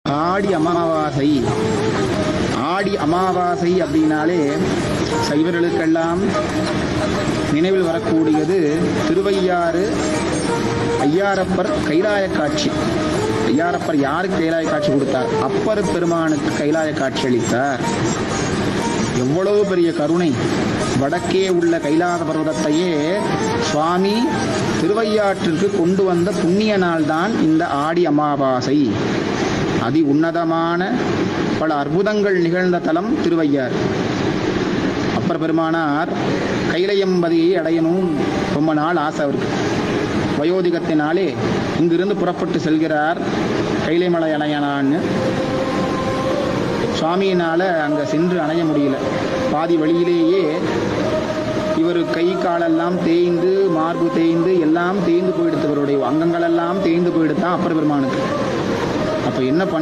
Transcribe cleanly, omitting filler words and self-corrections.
ஆடி அமாவாசை. ஆடி அமாவாசை அப்படின்னாலே சைவர்களுக்கெல்லாம் நினைவில் வரக்கூடியது திருவையாறு ஐயாரப்பர் கைலாய காட்சி. ஐயாரப்பர் யாருக்கு கைலாய காட்சி கொடுத்தார்? அப்பர் பெருமானுக்கு கைலாய காட்சி அளித்தார். எவ்வளவு பெரிய கருணை! வடக்கே உள்ள கைலாச பர்வதத்தையே சுவாமி திருவையாற்றிற்கு கொண்டு வந்த புண்ணிய நாள் தான் இந்த ஆடி அமாவாசை. அதி உன்னதமான பல அற்புதங்கள் நிகழ்ந்த தலம் திருவையாறு. அப்பர் பெருமானார் கைலையம்பதியை அடையணும் ரொம்ப நாள் ஆசை அவருக்கு. வயோதிகத்தினாலே இங்கிருந்து புறப்பட்டு செல்கிறார் கைலைமலை அணையனான்னு. சுவாமியினால் அங்கே சென்று அணைய முடியல. பாதி வழியிலேயே இவர் கை காலெல்லாம் தேய்ந்து, மார்பு தேய்ந்து, எல்லாம் தேய்ந்து போயிடுத்து. இவருடைய அங்கங்களெல்லாம் தேய்ந்து போயிடுத்தான் அப்பர் பெருமானுக்கு. அப்போ என்ன